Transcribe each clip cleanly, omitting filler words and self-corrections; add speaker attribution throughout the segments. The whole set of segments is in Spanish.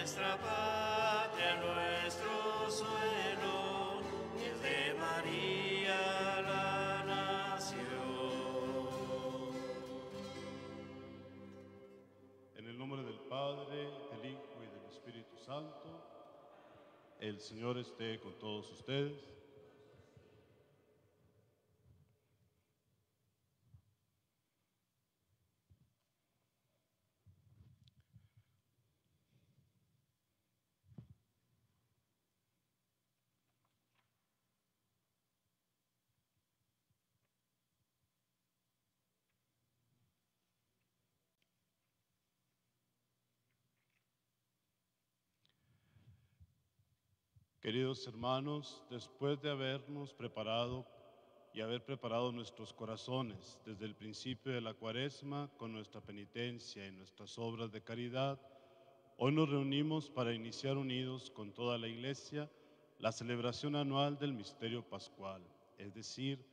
Speaker 1: nuestra patria, nuestro suelo, es de María la nación.
Speaker 2: En el nombre del Padre, del Hijo y del Espíritu Santo, el Señor esté con todos ustedes. Queridos hermanos, después de habernos preparado y haber preparado nuestros corazones desde el principio de la Cuaresma con nuestra penitencia y nuestras obras de caridad, hoy nos reunimos para iniciar unidos con toda la Iglesia la celebración anual del misterio pascual, es decir,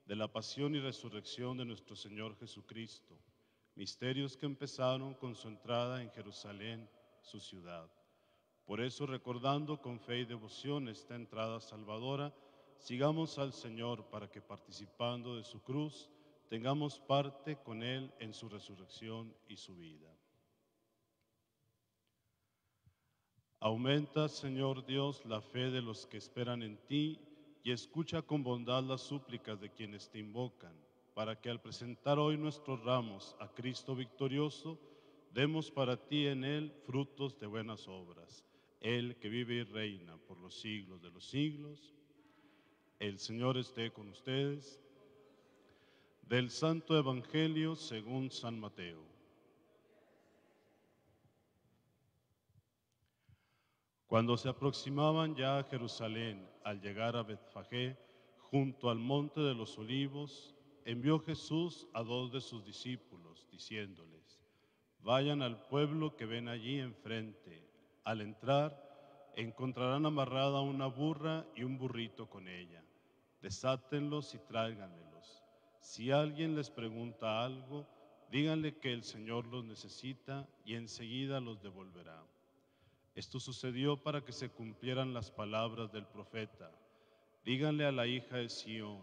Speaker 2: de la pasión y resurrección de nuestro Señor Jesucristo, misterios que empezaron con su entrada en Jerusalén, su ciudad. Por eso, recordando con fe y devoción esta entrada salvadora, sigamos al Señor para que, participando de su cruz, tengamos parte con Él en su resurrección y su vida. Aumenta, Señor Dios, la fe de los que esperan en ti y escucha con bondad las súplicas de quienes te invocan, para que al presentar hoy nuestros ramos a Cristo victorioso, demos para ti en Él frutos de buenas obras. Él que vive y reina por los siglos de los siglos. El Señor esté con ustedes. Del Santo Evangelio según San Mateo. Cuando se aproximaban ya a Jerusalén, al llegar a Betfagé, junto al monte de los olivos, envió Jesús a 2 de sus discípulos, diciéndoles: vayan al pueblo que ven allí enfrente. Al entrar, encontrarán amarrada una burra y un burrito con ella. Desátenlos y tráiganmelos. Si alguien les pregunta algo, díganle que el Señor los necesita y enseguida los devolverá. Esto sucedió para que se cumplieran las palabras del profeta. Díganle a la hija de Sión: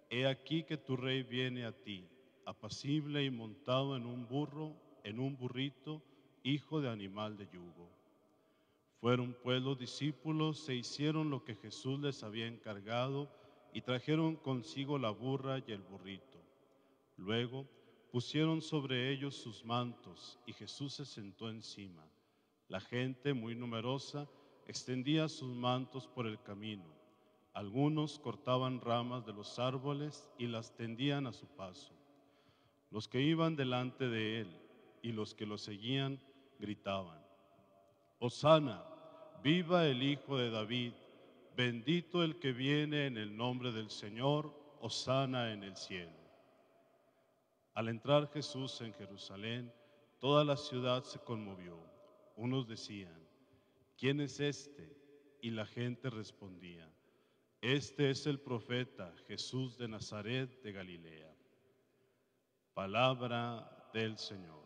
Speaker 2: he aquí que tu rey viene a ti, apacible y montado en un burro, en un burrito, hijo de animal de yugo. Fueron pues los discípulos, se hicieron lo que Jesús les había encargado y trajeron consigo la burra y el burrito. Luego pusieron sobre ellos sus mantos y Jesús se sentó encima. La gente, muy numerosa, extendía sus mantos por el camino. Algunos cortaban ramas de los árboles y las tendían a su paso. Los que iban delante de él y los que lo seguían gritaban: Hosana, viva el Hijo de David, bendito el que viene en el nombre del Señor, hosana en el cielo. Al entrar Jesús en Jerusalén, toda la ciudad se conmovió. Unos decían: ¿quién es este? Y la gente respondía: este es el profeta Jesús de Nazaret de Galilea. Palabra del Señor.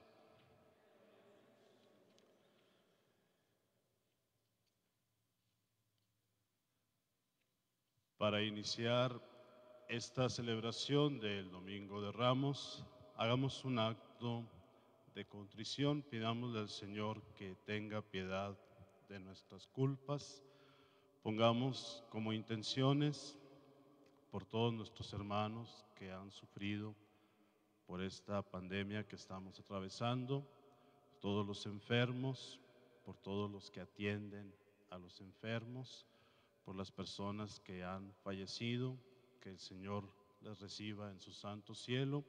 Speaker 2: Para iniciar esta celebración del Domingo de Ramos, hagamos un acto de contrición, pidámosle al Señor que tenga piedad de nuestras culpas. Pongamos como intenciones por todos nuestros hermanos que han sufrido por esta pandemia que estamos atravesando, por todos los enfermos, por todos los que atienden a los enfermos, por las personas que han fallecido, que el Señor les reciba en su santo cielo.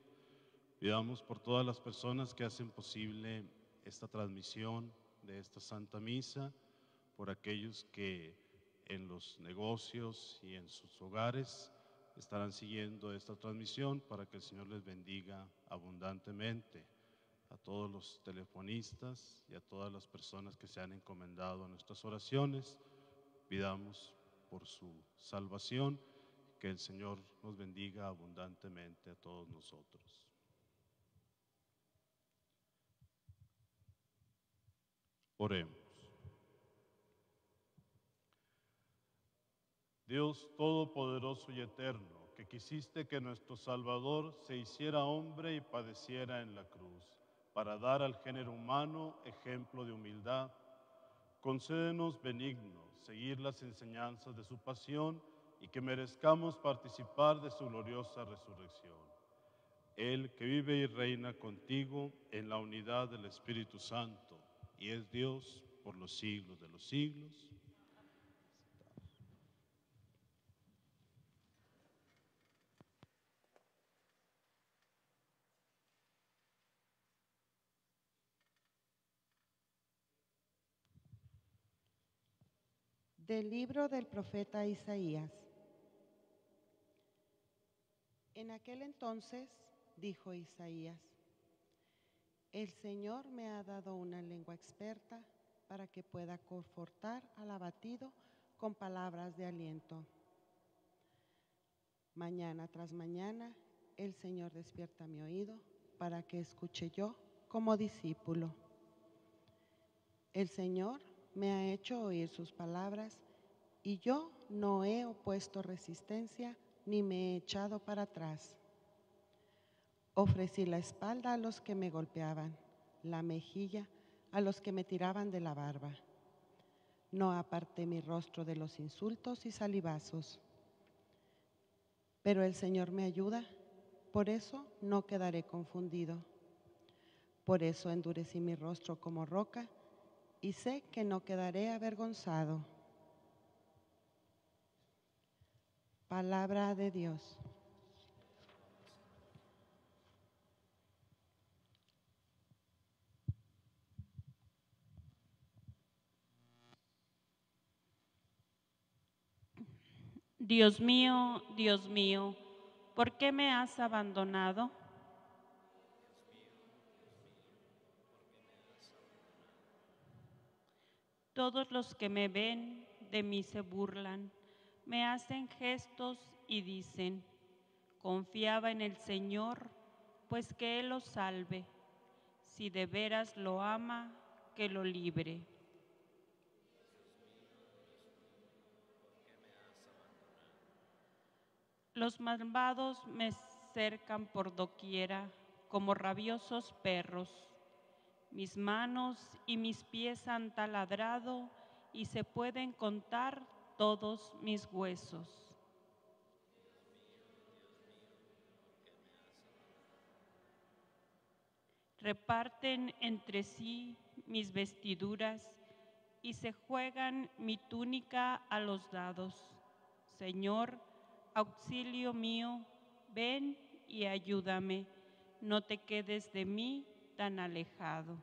Speaker 2: Pidamos por todas las personas que hacen posible esta transmisión de esta Santa Misa, por aquellos que en los negocios y en sus hogares estarán siguiendo esta transmisión, para que el Señor les bendiga abundantemente. A todos los telefonistas y a todas las personas que se han encomendado a nuestras oraciones, pidamos por su salvación, que el Señor nos bendiga abundantemente a todos nosotros. Oremos. Dios Todopoderoso y Eterno, que quisiste que nuestro Salvador se hiciera hombre y padeciera en la cruz, para dar al género humano ejemplo de humildad, concédenos benignos seguir las enseñanzas de su pasión y que merezcamos participar de su gloriosa resurrección. Él que vive y reina contigo en la unidad del Espíritu Santo y es Dios por los siglos de los siglos.
Speaker 3: Del libro del profeta Isaías. En aquel entonces dijo Isaías: el Señor me ha dado una lengua experta para que pueda confortar al abatido con palabras de aliento. Mañana tras mañana el Señor despierta mi oído para que escuche yo como discípulo. El Señor me ha hecho oír sus palabras y yo no he opuesto resistencia ni me he echado para atrás. Ofrecí la espalda a los que me golpeaban, la mejilla a los que me tiraban de la barba. No aparté mi rostro de los insultos y salivazos. Pero el Señor me ayuda, por eso no quedaré confundido. Por eso endurecí mi rostro como roca y sé que no quedaré avergonzado. Palabra de Dios.
Speaker 4: Dios mío, ¿por qué me has abandonado? Todos los que me ven de mí se burlan, me hacen gestos y dicen: confiaba en el Señor, pues que Él lo salve. Si de veras lo ama, que lo libre. Los malvados me cercan por doquiera como rabiosos perros. Mis manos y mis pies han taladrado y se pueden contar todos mis huesos. Reparten entre sí mis vestiduras y se juegan mi túnica a los dados. Señor, auxilio mío, ven y ayúdame, no te quedes de mí tan alejado.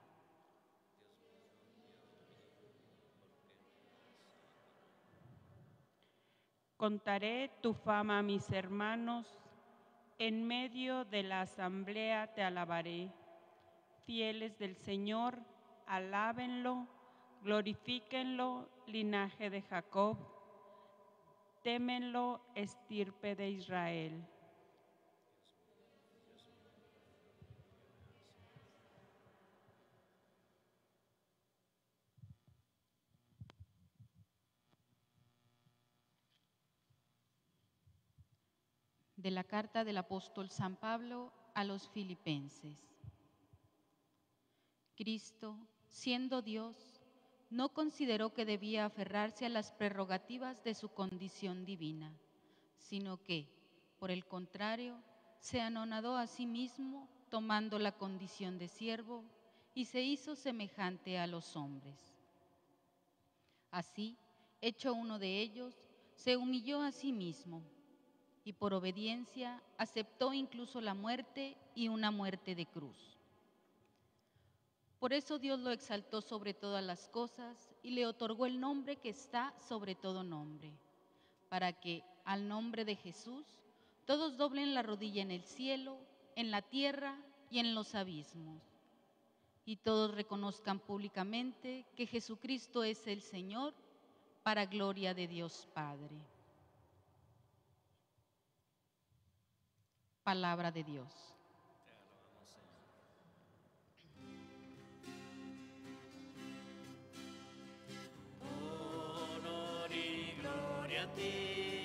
Speaker 4: Contaré tu fama a mis hermanos, en medio de la asamblea te alabaré. Fieles del Señor, alábenlo, glorifíquenlo, linaje de Jacob, témenlo, estirpe de Israel.
Speaker 5: De la carta del apóstol San Pablo a los Filipenses. Cristo, siendo Dios, no consideró que debía aferrarse a las prerrogativas de su condición divina, sino que, por el contrario, se anonadó a sí mismo, tomando la condición de siervo, y se hizo semejante a los hombres. Así, hecho uno de ellos, se humilló a sí mismo, y por obediencia aceptó incluso la muerte y una muerte de cruz. Por eso Dios lo exaltó sobre todas las cosas y le otorgó el nombre que está sobre todo nombre, para que al nombre de Jesús todos doblen la rodilla en el cielo, en la tierra y en los abismos, y todos reconozcan públicamente que Jesucristo es el Señor, para gloria de Dios Padre. Palabra de Dios.
Speaker 1: Honor y gloria a ti,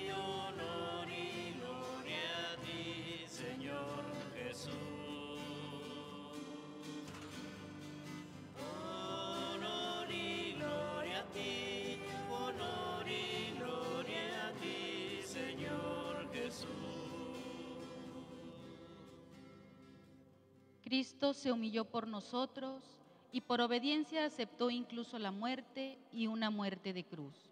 Speaker 5: Cristo se humilló por nosotros y por obediencia aceptó incluso la muerte y una muerte de cruz.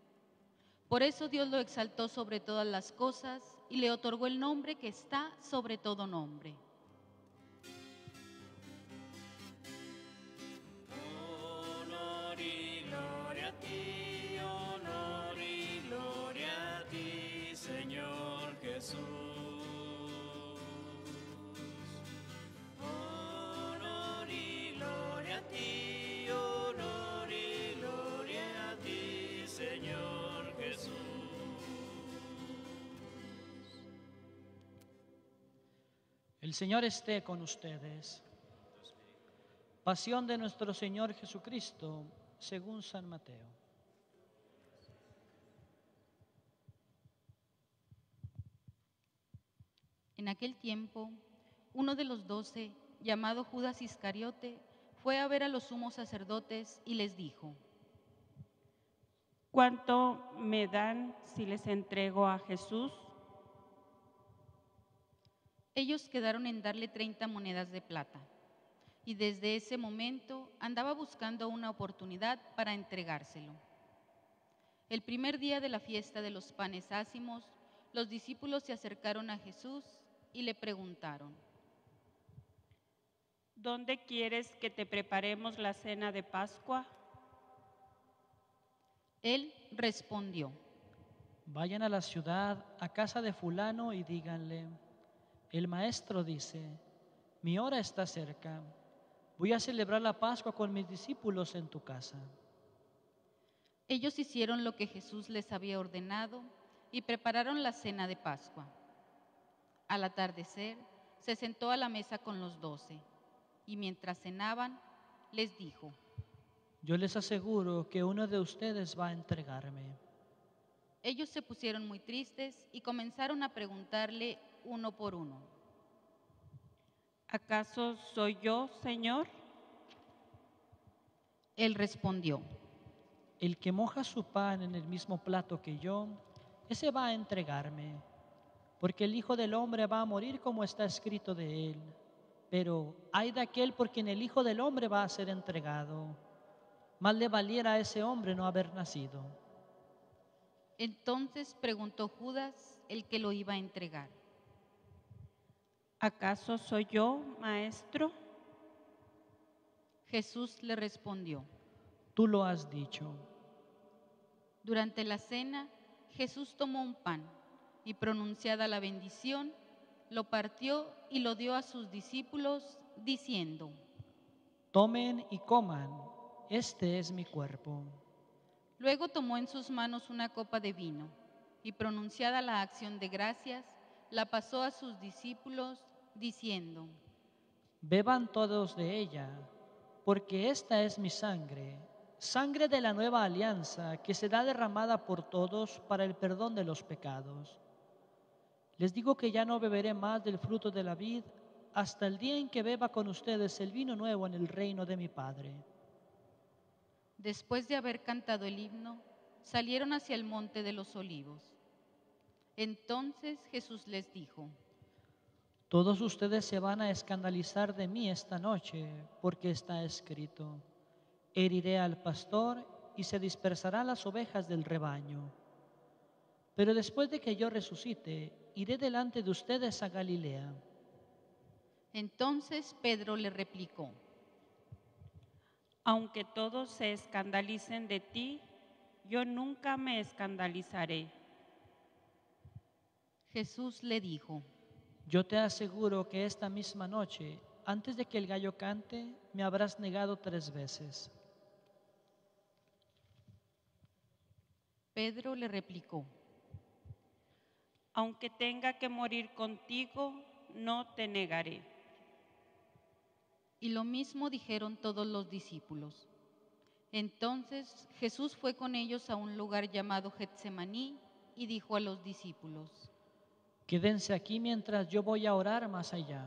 Speaker 5: Por eso Dios lo exaltó sobre todas las cosas y le otorgó el nombre que está sobre todo nombre.
Speaker 1: Honor y gloria a ti, honor y gloria a ti, Señor Jesús. Honor y gloria a ti, honor y gloria a ti, Señor Jesús.
Speaker 6: El Señor esté con ustedes. Pasión de nuestro Señor Jesucristo, según San Mateo.
Speaker 5: En aquel tiempo, uno de los 12, llamado Judas Iscariote, fue a ver a los sumos sacerdotes y les dijo:
Speaker 4: ¿Cuánto me dan si les entrego a Jesús?
Speaker 5: Ellos quedaron en darle 30 monedas de plata, y desde ese momento andaba buscando una oportunidad para entregárselo. El primer día de la fiesta de los panes ácimos, los discípulos se acercaron a Jesús y le preguntaron:
Speaker 4: ¿Dónde quieres que te preparemos la cena de Pascua?
Speaker 5: Él respondió:
Speaker 6: Vayan a la ciudad, a casa de fulano, y díganle: el maestro dice, mi hora está cerca, voy a celebrar la Pascua con mis discípulos en tu casa.
Speaker 5: Ellos hicieron lo que Jesús les había ordenado y prepararon la cena de Pascua. Al atardecer, se sentó a la mesa con los 12, y mientras cenaban, les dijo:
Speaker 6: Yo les aseguro que uno de ustedes va a entregarme.
Speaker 5: Ellos se pusieron muy tristes y comenzaron a preguntarle uno por uno:
Speaker 4: ¿Acaso soy yo, Señor?
Speaker 5: Él respondió:
Speaker 6: El que moja su pan en el mismo plato que yo, ese va a entregarme, porque el Hijo del Hombre va a morir como está escrito de él. Pero ay de aquel por quien el Hijo del Hombre va a ser entregado. Más le valiera a ese hombre no haber nacido.
Speaker 5: Entonces preguntó Judas, el que lo iba a entregar:
Speaker 4: ¿Acaso soy yo, maestro?
Speaker 5: Jesús le respondió:
Speaker 6: Tú lo has dicho.
Speaker 5: Durante la cena, Jesús tomó un pan y, pronunciada la bendición, lo partió y lo dio a sus discípulos, diciendo:
Speaker 6: Tomen y coman, este es mi cuerpo.
Speaker 5: Luego tomó en sus manos una copa de vino y, pronunciada la acción de gracias, la pasó a sus discípulos, diciendo:
Speaker 6: Beban todos de ella, porque esta es mi sangre, sangre de la nueva alianza que será derramada por todos para el perdón de los pecados. Les digo que ya no beberé más del fruto de la vid hasta el día en que beba con ustedes el vino nuevo en el reino de mi Padre.
Speaker 5: Después de haber cantado el himno, salieron hacia el monte de los olivos. Entonces Jesús les dijo:
Speaker 6: Todos ustedes se van a escandalizar de mí esta noche, porque está escrito: heriré al pastor y se dispersarán las ovejas del rebaño. Pero después de que yo resucite, iré delante de ustedes a Galilea.
Speaker 5: Entonces Pedro le replicó:
Speaker 4: Aunque todos se escandalicen de ti, yo nunca me escandalizaré.
Speaker 5: Jesús le dijo:
Speaker 6: Yo te aseguro que esta misma noche, antes de que el gallo cante, me habrás negado 3 veces.
Speaker 5: Pedro le replicó:
Speaker 4: Aunque tenga que morir contigo, no te negaré.
Speaker 5: Y lo mismo dijeron todos los discípulos. Entonces Jesús fue con ellos a un lugar llamado Getsemaní y dijo a los discípulos:
Speaker 6: Quédense aquí mientras yo voy a orar más allá.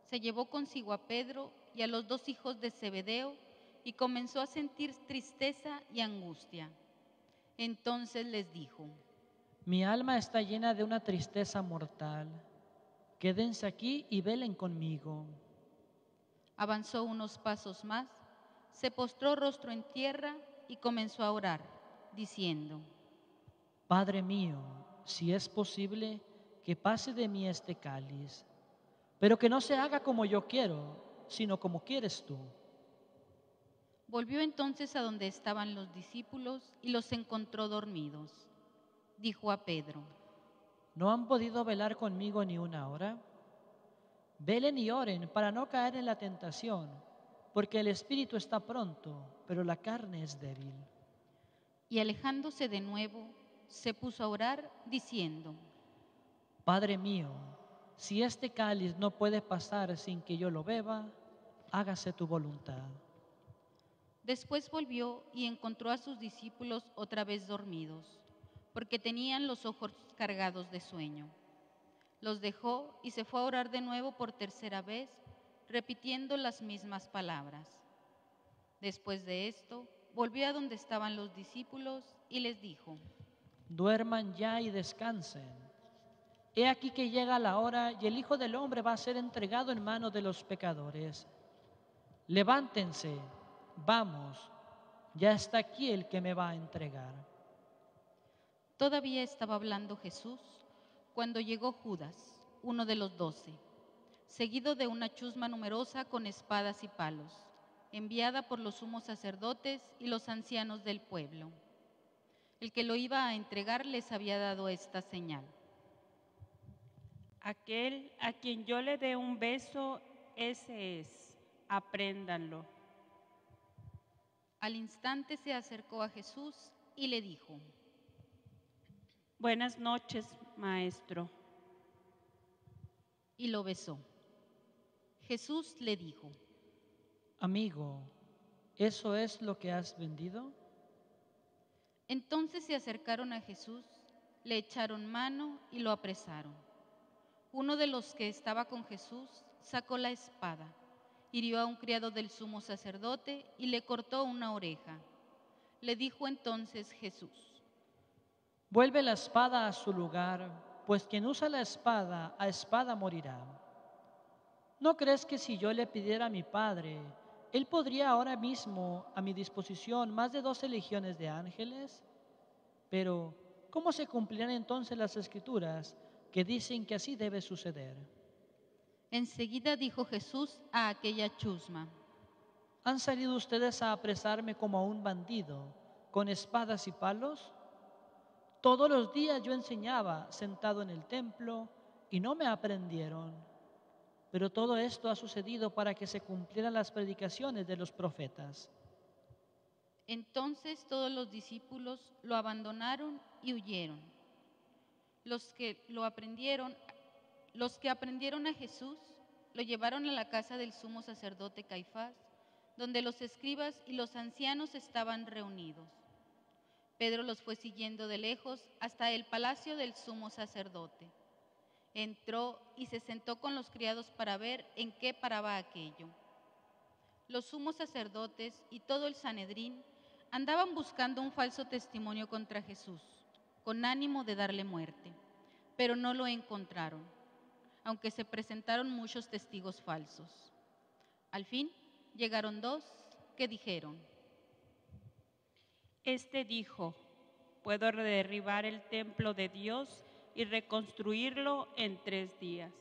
Speaker 5: Se llevó consigo a Pedro y a los 2 hijos de Zebedeo y comenzó a sentir tristeza y angustia. Entonces les dijo:
Speaker 6: Mi alma está llena de una tristeza mortal. Quédense aquí y velen conmigo.
Speaker 5: Avanzó unos pasos más, se postró rostro en tierra y comenzó a orar, diciendo:
Speaker 6: Padre mío, si es posible, que pase de mí este cáliz, pero que no se haga como yo quiero, sino como quieres tú.
Speaker 5: Volvió entonces a donde estaban los discípulos y los encontró dormidos. Dijo a Pedro:
Speaker 6: ¿No han podido velar conmigo ni una hora? Velen y oren para no caer en la tentación, porque el espíritu está pronto, pero la carne es débil.
Speaker 5: Y alejándose de nuevo, se puso a orar, diciendo:
Speaker 6: Padre mío, si este cáliz no puede pasar sin que yo lo beba, hágase tu voluntad.
Speaker 5: Después volvió y encontró a sus discípulos otra vez dormidos, porque tenían los ojos cargados de sueño. Los dejó y se fue a orar de nuevo por tercera vez, repitiendo las mismas palabras. Después de esto, volvió a donde estaban los discípulos y les dijo:
Speaker 6: Duerman ya y descansen. He aquí que llega la hora y el Hijo del Hombre va a ser entregado en manos de los pecadores. Levántense, vamos, ya está aquí el que me va a entregar.
Speaker 5: Todavía estaba hablando Jesús cuando llegó Judas, uno de los 12, seguido de una chusma numerosa con espadas y palos, enviada por los sumos sacerdotes y los ancianos del pueblo. El que lo iba a entregar les había dado esta señal:
Speaker 4: Aquel a quien yo le dé un beso, ese es, apréndanlo.
Speaker 5: Al instante se acercó a Jesús y le dijo:
Speaker 4: Buenas noches, maestro.
Speaker 5: Y lo besó. Jesús le dijo:
Speaker 6: Amigo, ¿eso es lo que has vendido?
Speaker 5: Entonces se acercaron a Jesús, le echaron mano y lo apresaron. Uno de los que estaba con Jesús sacó la espada, hirió a un criado del sumo sacerdote y le cortó una oreja. Le dijo entonces Jesús:
Speaker 6: Vuelve la espada a su lugar, pues quien usa la espada, a espada morirá. ¿No crees que si yo le pidiera a mi Padre, Él podría ahora mismo a mi disposición más de 12 legiones de ángeles? Pero, ¿cómo se cumplirán entonces las Escrituras que dicen que así debe suceder?
Speaker 5: Enseguida dijo Jesús a aquella chusma:
Speaker 6: ¿Han salido ustedes a apresarme como a un bandido, con espadas y palos? Todos los días yo enseñaba sentado en el templo y no me aprendieron. Pero todo esto ha sucedido para que se cumplieran las predicaciones de los profetas.
Speaker 5: Entonces todos los discípulos lo abandonaron y huyeron. Los que aprendieron a Jesús lo llevaron a la casa del sumo sacerdote Caifás, donde los escribas y los ancianos estaban reunidos. Pedro los fue siguiendo de lejos hasta el palacio del sumo sacerdote. Entró y se sentó con los criados para ver en qué paraba aquello. Los sumos sacerdotes y todo el Sanedrín andaban buscando un falso testimonio contra Jesús, con ánimo de darle muerte, pero no lo encontraron, aunque se presentaron muchos testigos falsos. Al fin llegaron 2 que dijeron:
Speaker 4: Este dijo, puedo derribar el templo de Dios y reconstruirlo en 3 días.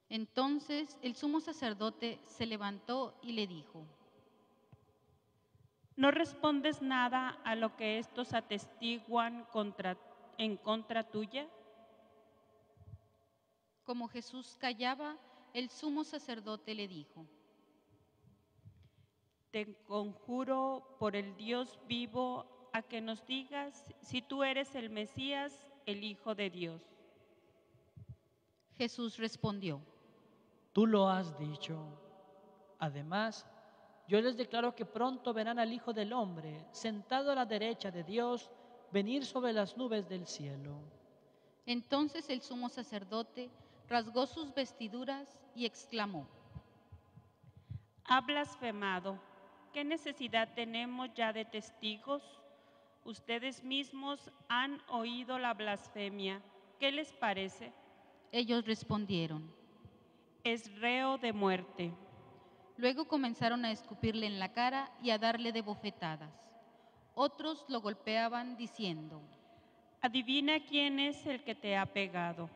Speaker 5: Entonces el sumo sacerdote se levantó y le dijo:
Speaker 4: ¿No respondes nada a lo que estos atestiguan en contra tuya?
Speaker 5: Como Jesús callaba, el sumo sacerdote le dijo:
Speaker 4: Te conjuro por el Dios vivo a que nos digas si tú eres el Mesías, el Hijo de Dios.
Speaker 5: Jesús respondió:
Speaker 6: Tú lo has dicho. Además, yo les declaro que pronto verán al Hijo del Hombre sentado a la derecha de Dios, venir sobre las nubes del cielo.
Speaker 5: Entonces el sumo sacerdote rasgó sus vestiduras y exclamó:
Speaker 4: Ha blasfemado. ¿Qué necesidad tenemos ya de testigos? Ustedes mismos han oído la blasfemia. ¿Qué les parece?
Speaker 5: Ellos respondieron:
Speaker 4: es reo de muerte.
Speaker 5: Luego comenzaron a escupirle en la cara y a darle de bofetadas. Otros lo golpeaban diciendo:
Speaker 4: Adivina quién es el que te ha pegado.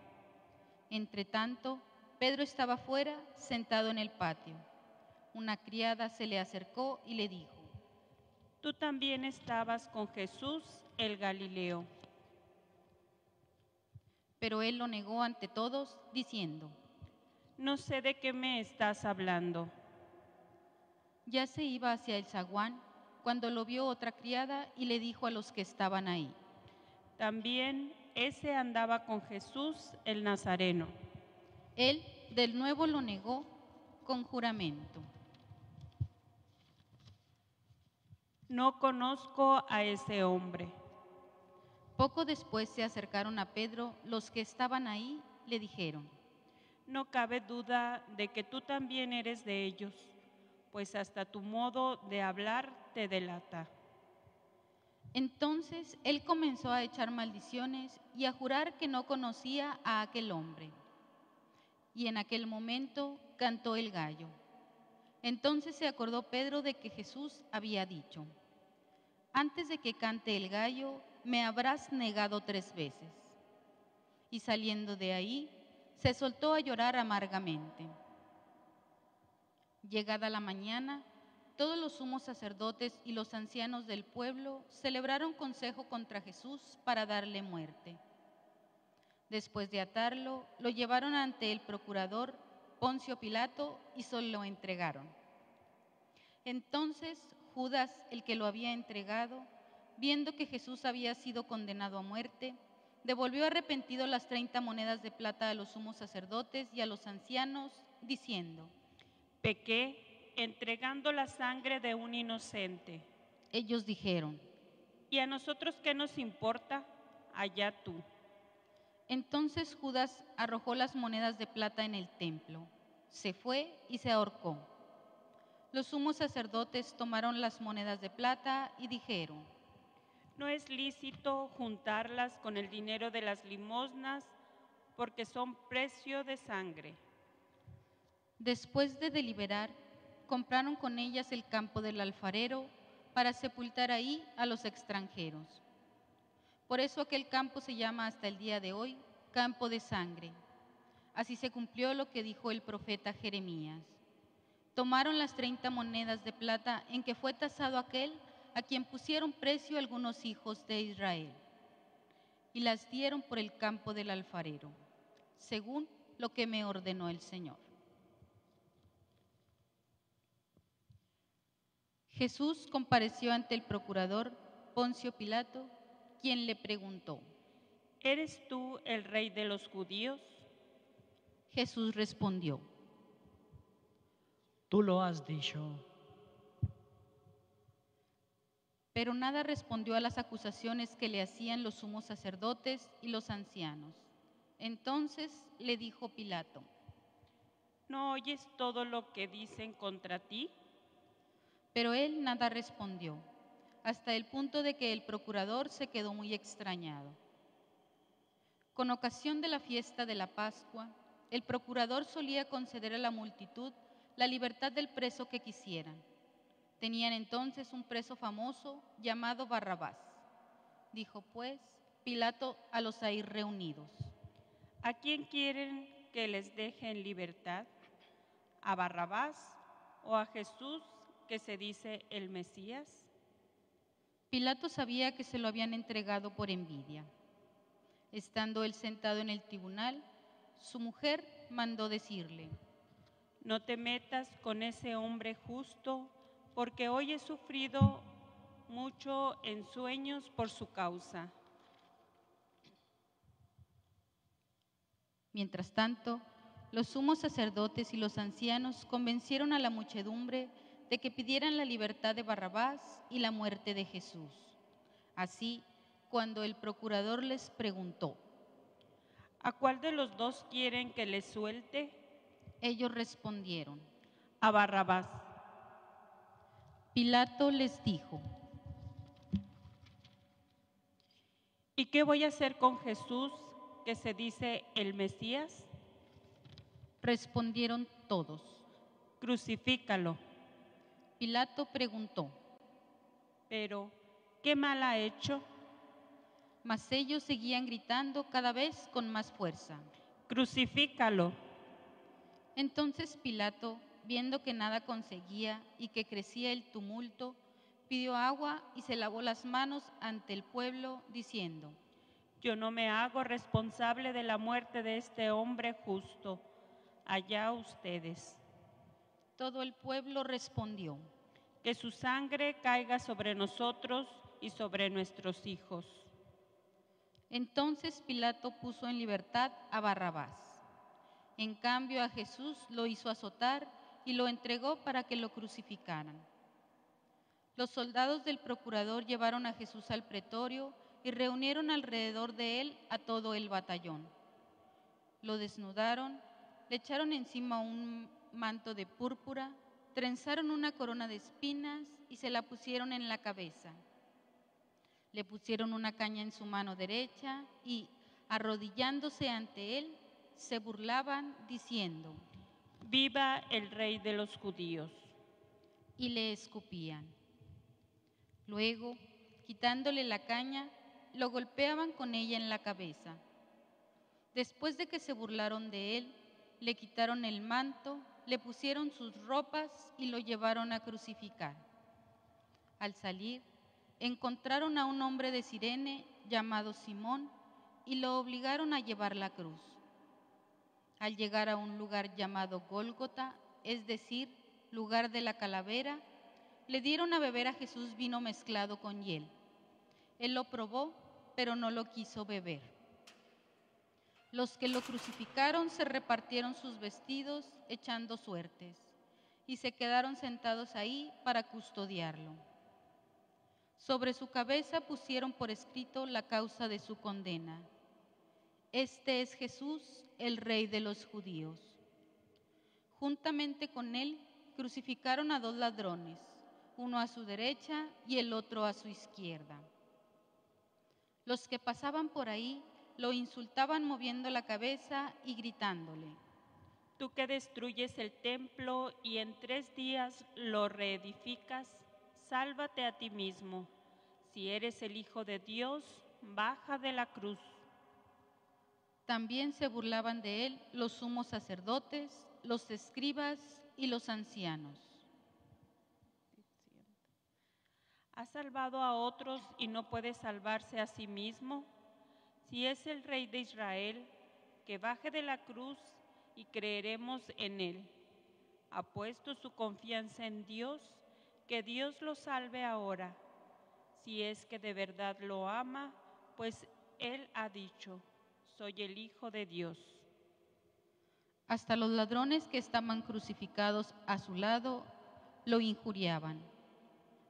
Speaker 5: Entretanto, Pedro estaba fuera, sentado en el patio. Una criada se le acercó y le dijo:
Speaker 4: Tú también estabas con Jesús el Galileo.
Speaker 5: Pero él lo negó ante todos, diciendo:
Speaker 4: No sé de qué me estás hablando.
Speaker 5: Ya se iba hacia el zaguán cuando lo vio otra criada y le dijo a los que estaban ahí:
Speaker 4: También ese andaba con Jesús el Nazareno.
Speaker 5: Él de nuevo lo negó con juramento:
Speaker 4: No conozco a ese hombre.
Speaker 5: Poco después se acercaron a Pedro los que estaban ahí, le dijeron:
Speaker 4: No cabe duda de que tú también eres de ellos, pues hasta tu modo de hablar te delata.
Speaker 5: Entonces él comenzó a echar maldiciones y a jurar que no conocía a aquel hombre. Y en aquel momento cantó el gallo. Entonces se acordó Pedro de que Jesús había dicho: Antes de que cante el gallo, me habrás negado 3 veces. Y saliendo de ahí, se soltó a llorar amargamente. Llegada la mañana, todos los sumos sacerdotes y los ancianos del pueblo celebraron consejo contra Jesús para darle muerte. Después de atarlo, lo llevaron ante el procurador Poncio Pilato y se lo entregaron. Entonces Judas, el que lo había entregado, viendo que Jesús había sido condenado a muerte, devolvió arrepentido las 30 monedas de plata a los sumos sacerdotes y a los ancianos, diciendo:
Speaker 4: Pequé entregando la sangre de un inocente.
Speaker 5: Ellos dijeron:
Speaker 4: ¿Y a nosotros qué nos importa? Allá tú.
Speaker 5: Entonces Judas arrojó las monedas de plata en el templo, se fue y se ahorcó. Los sumos sacerdotes tomaron las monedas de plata y dijeron:
Speaker 4: No es lícito juntarlas con el dinero de las limosnas porque son precio de sangre.
Speaker 5: Después de deliberar, compraron con ellas el campo del alfarero para sepultar ahí a los extranjeros. Por eso aquel campo se llama hasta el día de hoy Campo de Sangre. Así se cumplió lo que dijo el profeta Jeremías. Tomaron las 30 monedas de plata en que fue tasado aquel a quien pusieron precio algunos hijos de Israel, y las dieron por el campo del alfarero, según lo que me ordenó el Señor. Jesús compareció ante el procurador Poncio Pilato, quien le preguntó:
Speaker 4: ¿Eres tú el rey de los judíos?
Speaker 5: Jesús respondió:
Speaker 6: Tú lo has dicho.
Speaker 5: Pero nada respondió a las acusaciones que le hacían los sumos sacerdotes y los ancianos. Entonces le dijo Pilato:
Speaker 4: ¿No oyes todo lo que dicen contra ti?
Speaker 5: Pero él nada respondió, hasta el punto de que el procurador se quedó muy extrañado. Con ocasión de la fiesta de la Pascua, el procurador solía conceder a la multitud la libertad del preso que quisieran. Tenían entonces un preso famoso llamado Barrabás. Dijo pues Pilato a los ahí reunidos:
Speaker 4: ¿A quién quieren que les deje en libertad? ¿A Barrabás o a Jesús, que se dice el Mesías?
Speaker 5: Pilato sabía que se lo habían entregado por envidia. Estando él sentado en el tribunal, su mujer mandó decirle:
Speaker 4: No te metas con ese hombre justo, porque hoy he sufrido mucho en sueños por su causa.
Speaker 5: Mientras tanto, los sumos sacerdotes y los ancianos convencieron a la muchedumbre de que pidieran la libertad de Barrabás y la muerte de Jesús. Así, cuando el procurador les preguntó:
Speaker 4: ¿A cuál de los dos quieren que les suelte?
Speaker 5: Ellos respondieron:
Speaker 4: A Barrabás.
Speaker 5: Pilato les dijo:
Speaker 4: ¿Y qué voy a hacer con Jesús, que se dice el Mesías?
Speaker 5: Respondieron todos.
Speaker 4: Crucifícalo.
Speaker 5: Pilato preguntó,
Speaker 4: Pero, ¿qué mal ha hecho?
Speaker 5: mas ellos seguían gritando cada vez con más fuerza.
Speaker 4: Crucifícalo.
Speaker 5: Entonces Pilato, viendo que nada conseguía y que crecía el tumulto, pidió agua y se lavó las manos ante el pueblo, diciendo,
Speaker 4: Yo no me hago responsable de la muerte de este hombre justo. Allá ustedes.
Speaker 5: todo el pueblo respondió,
Speaker 4: Que su sangre caiga sobre nosotros y sobre nuestros hijos.
Speaker 5: Entonces Pilato puso en libertad a Barrabás. En cambio a Jesús lo hizo azotar y lo entregó para que lo crucificaran. Los soldados del procurador llevaron a Jesús al pretorio y reunieron alrededor de él a todo el batallón. Lo desnudaron, le echaron encima un manto de púrpura, trenzaron una corona de espinas y se la pusieron en la cabeza. Le pusieron una caña en su mano derecha y, arrodillándose ante él, se burlaban diciendo,
Speaker 4: Viva el Rey de los judíos.
Speaker 5: y le escupían. Luego, quitándole la caña, lo golpeaban con ella en la cabeza. Después de que se burlaron de él, le quitaron el manto, le pusieron sus ropas y lo llevaron a crucificar. Al salir, encontraron a un hombre de Cirene llamado Simón y lo obligaron a llevar la cruz. Al llegar a un lugar llamado Gólgota, es decir, lugar de la calavera, le dieron a beber a Jesús vino mezclado con hiel. Él lo probó, pero no lo quiso beber. Los que lo crucificaron se repartieron sus vestidos echando suertes y se quedaron sentados ahí para custodiarlo. Sobre su cabeza pusieron por escrito la causa de su condena. Este es Jesús, el Rey de los judíos. Juntamente con él crucificaron a 2 ladrones, uno a su derecha y el otro a su izquierda. Los que pasaban por ahí lo insultaban moviendo la cabeza y gritándole,
Speaker 4: Tú que destruyes el templo y en 3 días lo reedificas, sálvate a ti mismo. Si eres el Hijo de Dios, baja de la cruz.
Speaker 5: También se burlaban de él los sumos sacerdotes, los escribas y los ancianos.
Speaker 4: ¿Ha salvado a otros y no puede salvarse a sí mismo? Si es el Rey de Israel, que baje de la cruz y creeremos en él. Ha puesto su confianza en Dios, que Dios lo salve ahora. Si es que de verdad lo ama, pues él ha dicho, soy el Hijo de Dios.
Speaker 5: Hasta los ladrones que estaban crucificados a su lado lo injuriaban.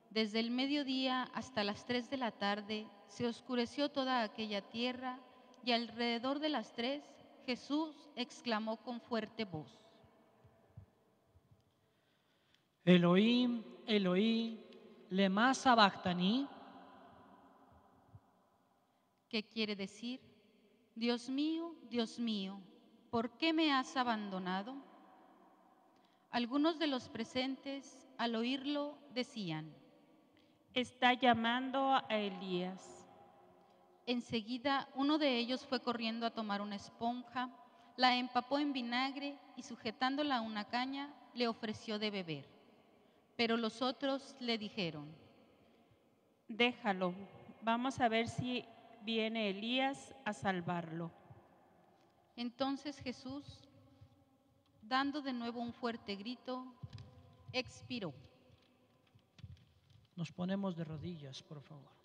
Speaker 5: Desde el mediodía hasta las 3 de la tarde se oscureció toda aquella tierra y alrededor de las 3 Jesús exclamó con fuerte voz,
Speaker 6: Elohim, Elohim, lema sabactani,
Speaker 5: que quiere decir, Dios mío, ¿por qué me has abandonado? Algunos de los presentes, al oírlo, decían,
Speaker 4: Está llamando a Elías.
Speaker 5: Enseguida uno de ellos fue corriendo a tomar una esponja, la empapó en vinagre y sujetándola a una caña le ofreció de beber. Pero los otros le dijeron,
Speaker 4: Déjalo, vamos a ver si viene Elías a salvarlo.
Speaker 5: Entonces Jesús, dando de nuevo un fuerte grito, expiró.
Speaker 6: Nos ponemos de rodillas, por favor.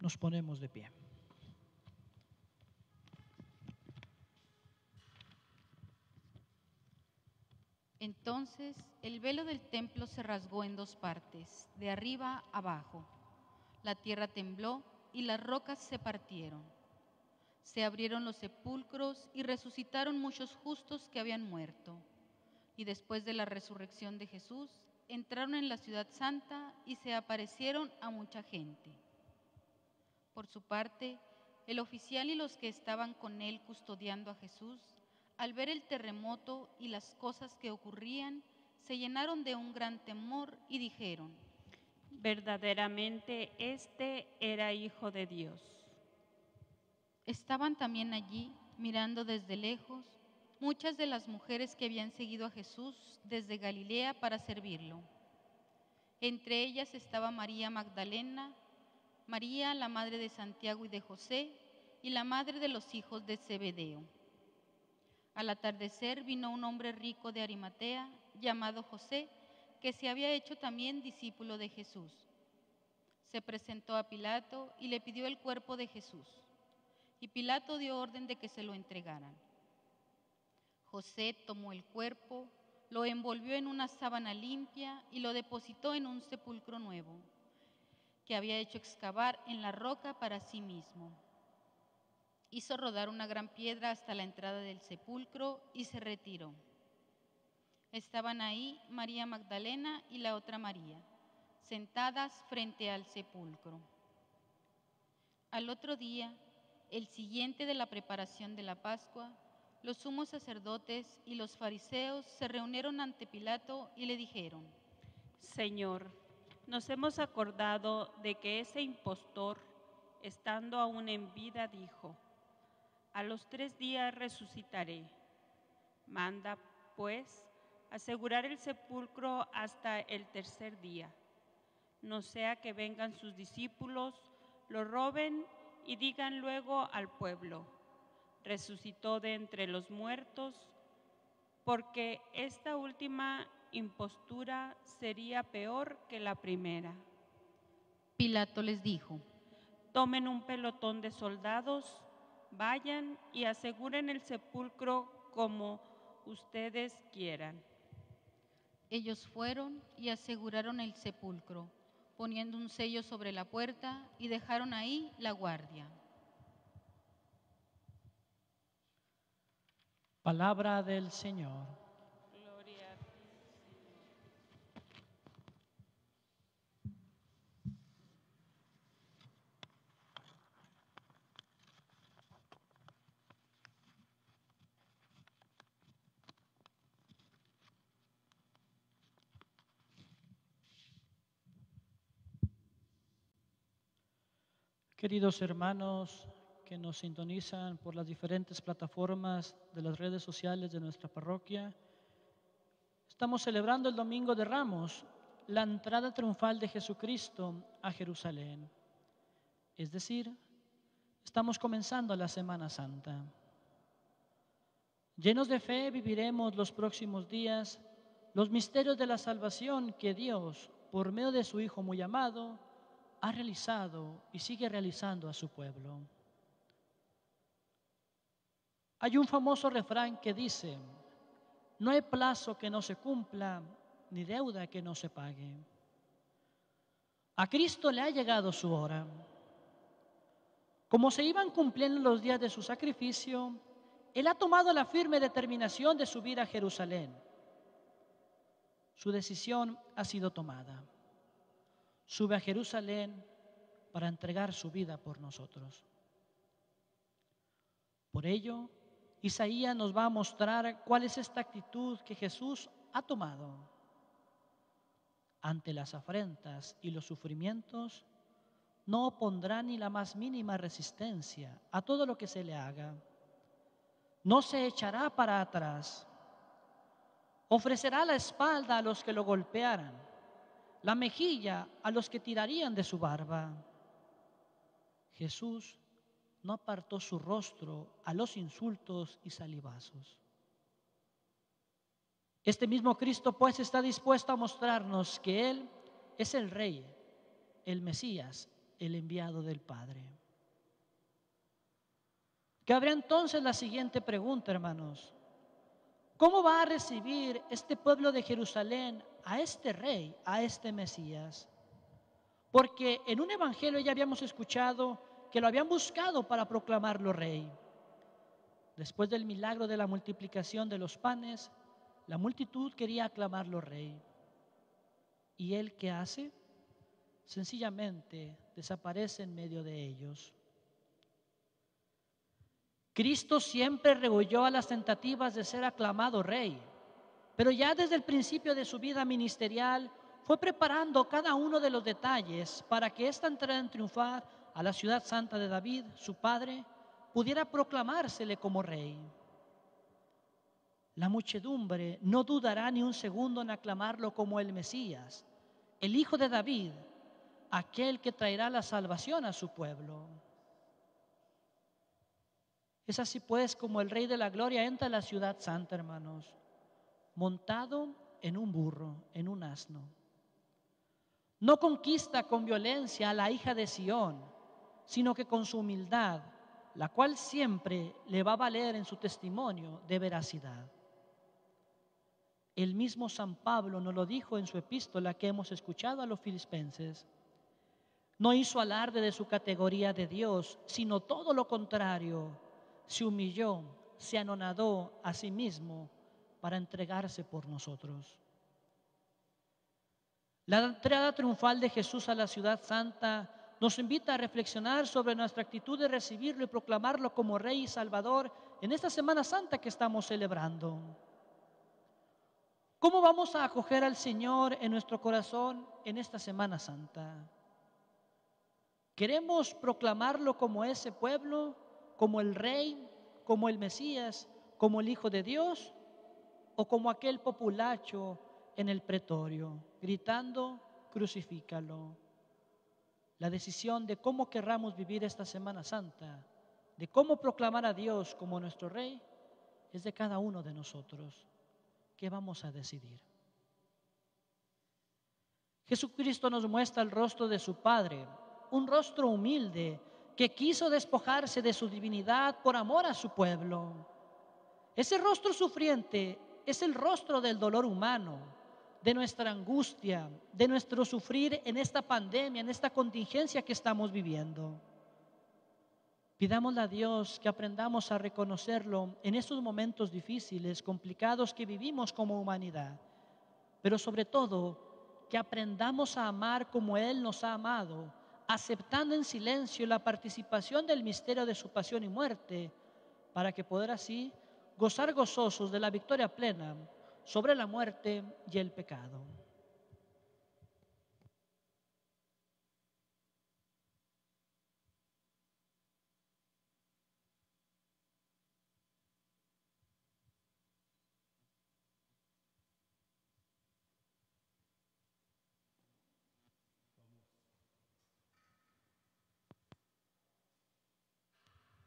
Speaker 6: Nos ponemos de pie.
Speaker 5: Entonces el velo del templo se rasgó en dos partes, de arriba abajo. La tierra tembló y las rocas se partieron. Se abrieron los sepulcros y resucitaron muchos justos que habían muerto. Y después de la resurrección de Jesús, entraron en la ciudad santa y se aparecieron a mucha gente. Por su parte, el oficial y los que estaban con él custodiando a Jesús, al ver el terremoto y las cosas que ocurrían, se llenaron de un gran temor y dijeron:
Speaker 4: verdaderamente este era Hijo de Dios.
Speaker 5: Estaban también allí, mirando desde lejos, muchas de las mujeres que habían seguido a Jesús desde Galilea para servirlo. Entre ellas estaba María Magdalena, María, la madre de Santiago y de José, y la madre de los hijos de Zebedeo. Al atardecer vino un hombre rico de Arimatea, llamado José, que se había hecho también discípulo de Jesús. Se presentó a Pilato y le pidió el cuerpo de Jesús. Y Pilato dio orden de que se lo entregaran. José tomó el cuerpo, lo envolvió en una sábana limpia y lo depositó en un sepulcro nuevo, que había hecho excavar en la roca para sí mismo. Hizo rodar una gran piedra hasta la entrada del sepulcro y se retiró. Estaban ahí María Magdalena y la otra María, sentadas frente al sepulcro. Al otro día, el siguiente de la preparación de la Pascua, los sumos sacerdotes y los fariseos se reunieron ante Pilato y le dijeron:
Speaker 4: Señor, nos hemos acordado de que ese impostor, estando aún en vida, dijo: a los 3 días resucitaré. Manda, pues, asegurar el sepulcro hasta el 3er día, no sea que vengan sus discípulos, lo roben y digan luego al pueblo: resucitó de entre los muertos, porque esta última impostura sería peor que la primera.
Speaker 5: Pilato les dijo:
Speaker 4: tomen un pelotón de soldados, vayan y aseguren el sepulcro como ustedes quieran.
Speaker 5: Ellos fueron y aseguraron el sepulcro, poniendo un sello sobre la puerta, y dejaron ahí la guardia.
Speaker 6: Palabra del Señor.
Speaker 4: Gloria a ti.
Speaker 6: Queridos hermanos que nos sintonizan por las diferentes plataformas de las redes sociales de nuestra parroquia, estamos celebrando el Domingo de Ramos, la entrada triunfal de Jesucristo a Jerusalén. Es decir, estamos comenzando la Semana Santa. Llenos de fe viviremos los próximos días los misterios de la salvación que Dios, por medio de su Hijo muy amado, ha realizado y sigue realizando a su pueblo. Hay un famoso refrán que dice: no hay plazo que no se cumpla, ni deuda que no se pague. A Cristo le ha llegado su hora. Como se iban cumpliendo los días de su sacrificio, Él ha tomado la firme determinación de subir a Jerusalén. Su decisión ha sido tomada. Sube a Jerusalén para entregar su vida por nosotros. Por ello, Isaías nos va a mostrar cuál es esta actitud que Jesús ha tomado. Ante las afrentas y los sufrimientos, no opondrá ni la más mínima resistencia a todo lo que se le haga. No se echará para atrás. Ofrecerá la espalda a los que lo golpearan, la mejilla a los que tirarían de su barba. Jesús no apartó su rostro a los insultos y salivazos. Este mismo Cristo, pues, está dispuesto a mostrarnos que Él es el Rey, el Mesías, el enviado del Padre. Cabría entonces la siguiente pregunta, hermanos. ¿Cómo va a recibir este pueblo de Jerusalén a este rey, a este Mesías? Porque en un evangelio ya habíamos escuchado que lo habían buscado para proclamarlo rey. Después del milagro de la multiplicación de los panes, la multitud quería aclamarlo rey. ¿Y él qué hace? Sencillamente desaparece en medio de ellos. Cristo siempre rehuyó a las tentativas de ser aclamado rey, pero ya desde el principio de su vida ministerial fue preparando cada uno de los detalles para que esta entrada en triunfal a la ciudad santa de David, su padre, pudiera proclamársele como rey. La muchedumbre no dudará ni un segundo en aclamarlo como el Mesías, el Hijo de David, aquel que traerá la salvación a su pueblo. Es así pues como el Rey de la Gloria entra a la ciudad santa, hermanos, montado en un burro, en un asno. No conquista con violencia a la hija de Sión, sino que con su humildad, la cual siempre le va a valer en su testimonio de veracidad. El mismo San Pablo nos lo dijo en su epístola que hemos escuchado a los filipenses. No hizo alarde de su categoría de Dios, sino todo lo contrario. Se humilló, se anonadó a sí mismo para entregarse por nosotros. La entrada triunfal de Jesús a la ciudad santa nos invita a reflexionar sobre nuestra actitud de recibirlo y proclamarlo como Rey y Salvador en esta Semana Santa que estamos celebrando. ¿Cómo vamos a acoger al Señor en nuestro corazón en esta Semana Santa? ¿Queremos proclamarlo como ese pueblo, como el Rey, como el Mesías, como el Hijo de Dios, o como aquel populacho en el pretorio, gritando, crucifícalo? La decisión de cómo querramos vivir esta Semana Santa, de cómo proclamar a Dios como nuestro Rey, es de cada uno de nosotros. ¿Qué vamos a decidir? Jesucristo nos muestra el rostro de su Padre, un rostro humilde que quiso despojarse de su divinidad por amor a su pueblo. Ese rostro sufriente es el rostro del dolor humano, de nuestra angustia, de nuestro sufrir en esta pandemia, en esta contingencia que estamos viviendo. Pidámosle a Dios que aprendamos a reconocerlo en estos momentos difíciles, complicados que vivimos como humanidad, pero sobre todo que aprendamos a amar como Él nos ha amado, aceptando en silencio la participación del misterio de su pasión y muerte, para que poder así gozar gozosos de la victoria plena sobre la muerte y el pecado.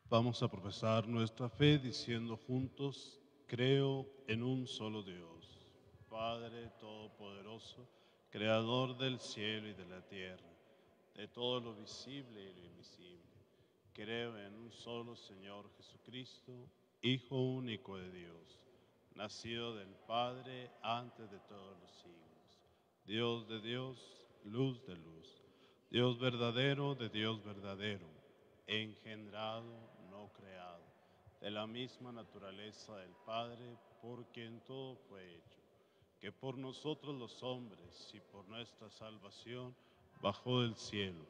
Speaker 2: Vamos a profesar nuestra fe diciendo juntos: creo en un solo Dios, Padre Todopoderoso, Creador del cielo y de la tierra, de todo lo visible y lo invisible. Creo en un solo Señor Jesucristo, Hijo único de Dios, nacido del Padre antes de todos los siglos, Dios de Dios, luz de luz, Dios verdadero de Dios verdadero, engendrado, no creado, de la misma naturaleza del Padre, por quien todo fue hecho, que por nosotros los hombres y por nuestra salvación bajó del cielo,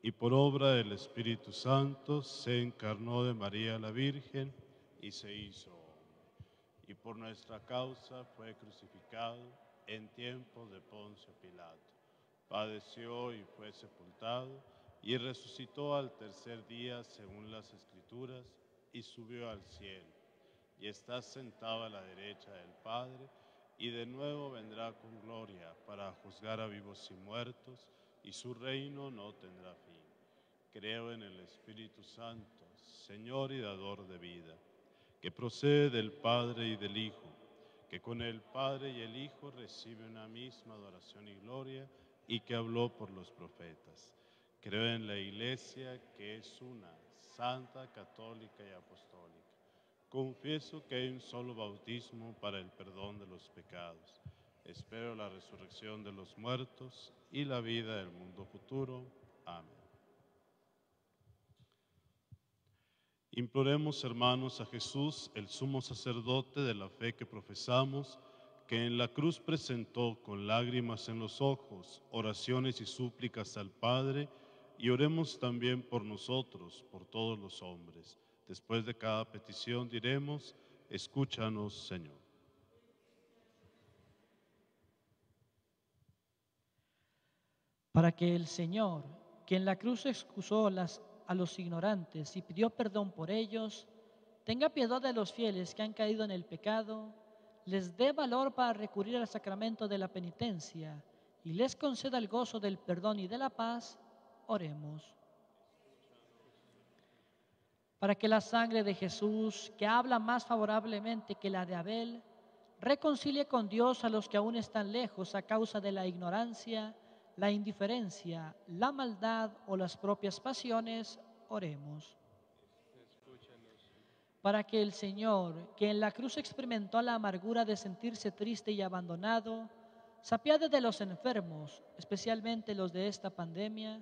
Speaker 2: y por obra del Espíritu Santo se encarnó de María la Virgen y se hizo hombre, y por nuestra causa fue crucificado en tiempos de Poncio Pilato, padeció y fue sepultado, y resucitó al tercer día según las Escrituras, y subió al cielo, y está sentado a la derecha del Padre, y de nuevo vendrá con gloria para juzgar a vivos y muertos, y su reino no tendrá fin. Creo en el Espíritu Santo, Señor y dador de vida, que procede del Padre y del Hijo, que con el Padre y el Hijo recibe una misma adoración y gloria, y que habló por los profetas. Creo en la Iglesia, que es una, santa, católica y apostólica. Confieso que hay un solo bautismo para el perdón de los pecados. Espero la resurrección de los muertos y la vida del mundo futuro. Amén. Imploremos, hermanos, a Jesús, el sumo sacerdote de la fe que profesamos, que en la cruz presentó con lágrimas en los ojos, oraciones y súplicas al Padre, y oremos también por nosotros, por todos los hombres. Después de cada petición diremos: escúchanos, Señor.
Speaker 6: Para que el Señor, que en la cruz excusó a los ignorantes y pidió perdón por ellos, tenga piedad de los fieles que han caído en el pecado, les dé valor para recurrir al sacramento de la penitencia y les conceda el gozo del perdón y de la paz. Oremos. Para que la sangre de Jesús, que habla más favorablemente que la de Abel, reconcilie con Dios a los que aún están lejos a causa de la ignorancia, la indiferencia, la maldad o las propias pasiones, oremos. Para que el Señor, que en la cruz experimentó la amargura de sentirse triste y abandonado, se apiade de los enfermos, especialmente los de esta pandemia,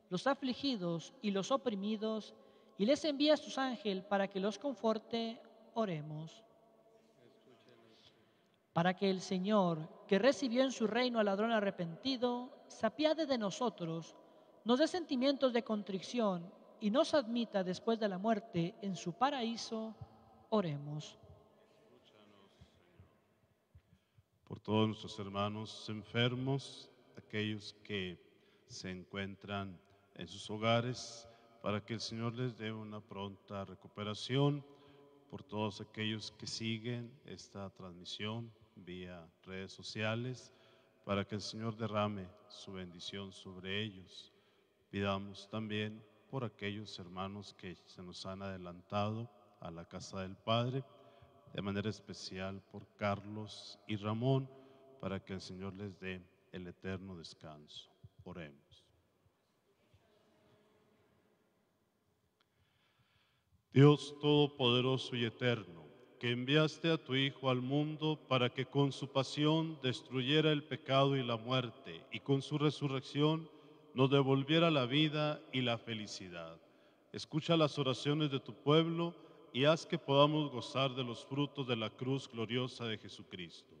Speaker 6: los afligidos y los oprimidos, y les envía a sus ángeles para que los conforte, oremos. Para que el Señor, que recibió en su reino al ladrón arrepentido, se apiade de nosotros, nos dé sentimientos de contrición y nos admita después de la muerte en su paraíso, oremos.
Speaker 2: Por todos nuestros hermanos enfermos, aquellos que se encuentran en sus hogares, para que el Señor les dé una pronta recuperación, por todos aquellos que siguen esta transmisión vía redes sociales, para que el Señor derrame su bendición sobre ellos. Pidamos también por aquellos hermanos que se nos han adelantado a la casa del Padre, de manera especial por Carlos y Ramón, para que el Señor les dé el eterno descanso. Oremos. Dios Todopoderoso y Eterno, que enviaste a tu Hijo al mundo para que con su pasión destruyera el pecado y la muerte, y con su resurrección nos devolviera la vida y la felicidad. Escucha las oraciones de tu pueblo y haz que podamos gozar de los frutos de la cruz gloriosa de Jesucristo.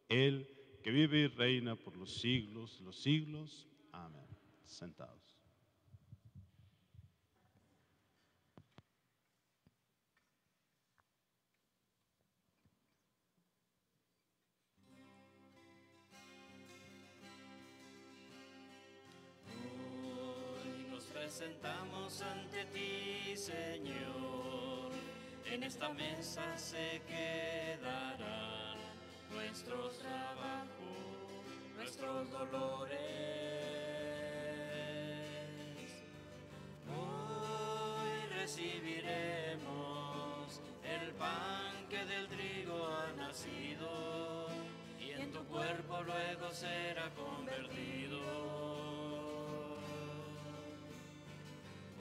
Speaker 2: Él, que vive y reina por los siglos de los siglos. Amén. Sentados.
Speaker 1: Presentamos ante ti, Señor. En esta mesa se quedarán nuestros trabajos, nuestros dolores. Hoy recibiremos el pan que del trigo ha nacido y en tu cuerpo luego será convertido.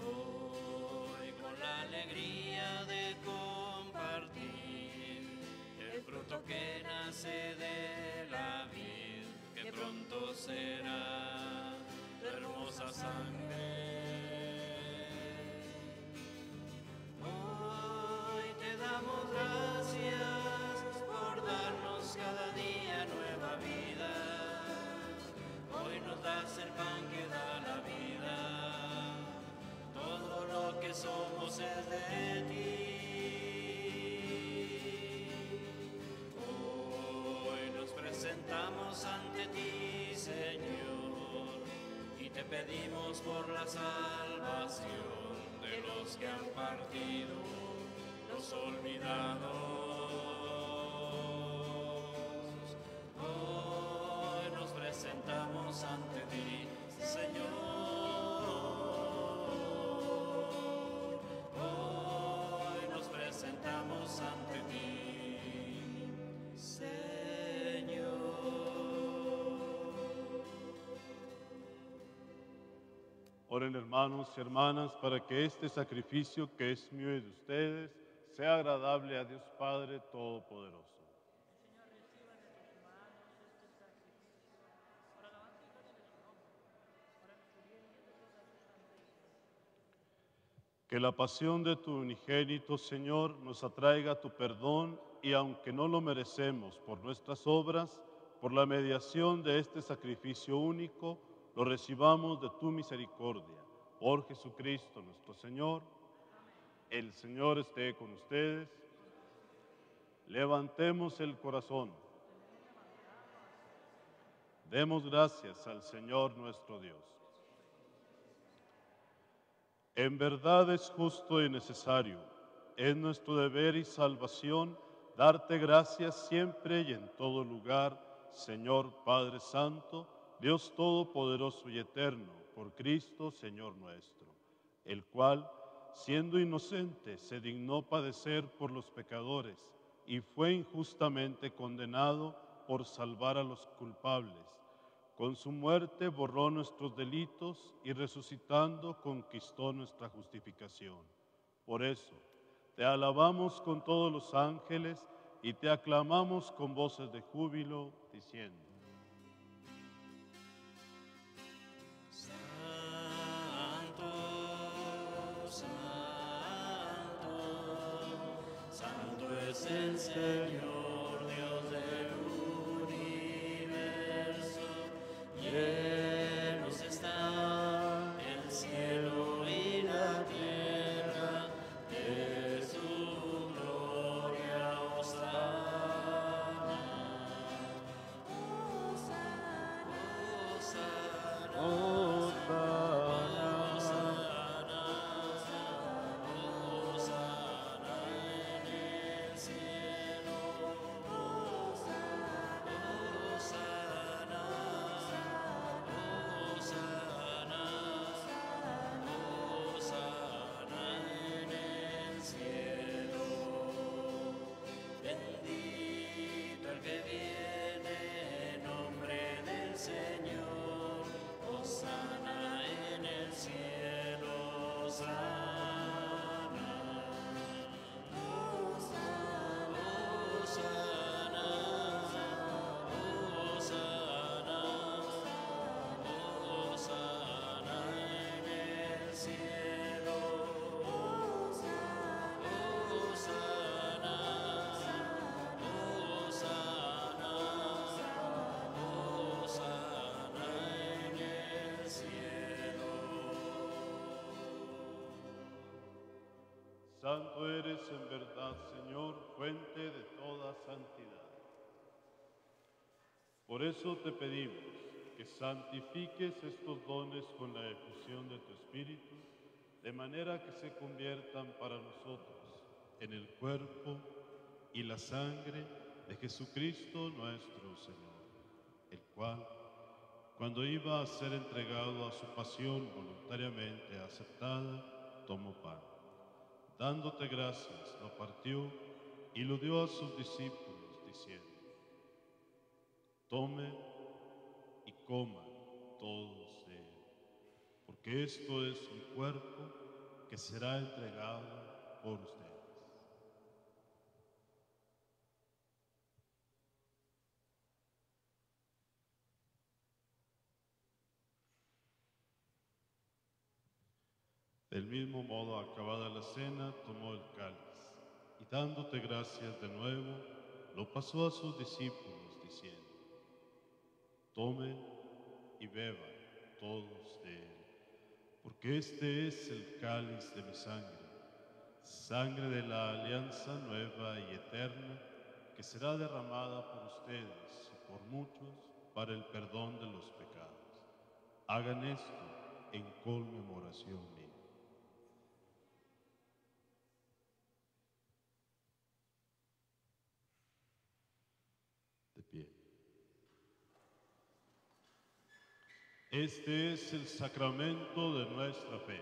Speaker 1: Hoy con la alegría de compartir el fruto que nace de la vid, que pronto será de hermosa sangre. Hoy te damos gracias por darnos cada día nueva vida. Hoy nos das el pan que da la vida. Todo lo que somos es de ti. Hoy nos presentamos ante ti, Señor, y te pedimos por la salvación de los que han partido, los olvidados. Hoy nos presentamos ante ti, Señor. Presentamos ante ti, Señor.
Speaker 2: Oren, hermanos y hermanas, para que este sacrificio que es mío y de ustedes sea agradable a Dios Padre Todopoderoso. Que la pasión de tu unigénito, Señor, nos atraiga tu perdón y aunque no lo merecemos por nuestras obras, por la mediación de este sacrificio único, lo recibamos de tu misericordia. Por Jesucristo nuestro Señor. El Señor esté con ustedes. Levantemos el corazón. Demos gracias al Señor nuestro Dios. En verdad es justo y necesario, es nuestro deber y salvación darte gracias siempre y en todo lugar, Señor Padre Santo, Dios Todopoderoso y Eterno, por Cristo, Señor nuestro, el cual, siendo inocente, se dignó padecer por los pecadores y fue injustamente condenado por salvar a los culpables. Con su muerte borró nuestros delitos y resucitando conquistó nuestra justificación. Por eso, te alabamos con todos los ángeles y te aclamamos con voces de júbilo, diciendo:
Speaker 1: Santo, santo, santo es el Señor, Dios del universo. Llenos está el cielo y la tierra de su gloria. Hosana, Hosana, Hosana en el cielo. Hosana, Hosana en el cielo. Bendito el que viene en nombre del Señor. Hosana en el cielo. Hosana, Hosana, Hosana, Hosana en el cielo. Hosana, Hosana, Hosana en el cielo.
Speaker 2: Santo eres en verdad, Señor, fuente de toda santidad. Por eso te pedimos que santifiques estos dones con la efusión de tu Espíritu, de manera que se conviertan para nosotros en el cuerpo y la sangre de Jesucristo nuestro Señor, el cual, cuando iba a ser entregado a su pasión voluntariamente aceptada, tomó pan. Dándote gracias, lo partió y lo dio a sus discípulos, diciendo: tomen y coman todos de él, porque esto es mi cuerpo que será entregado por ustedes. Del mismo modo, acabada la cena, tomó el cáliz y dándote gracias de nuevo, lo pasó a sus discípulos, diciendo: tomen y beban todos de él, porque este es el cáliz de mi sangre, sangre de la alianza nueva y eterna, que será derramada por ustedes y por muchos para el perdón de los pecados. Hagan esto en conmemoración mía. De pie. Este es el sacramento de nuestra fe.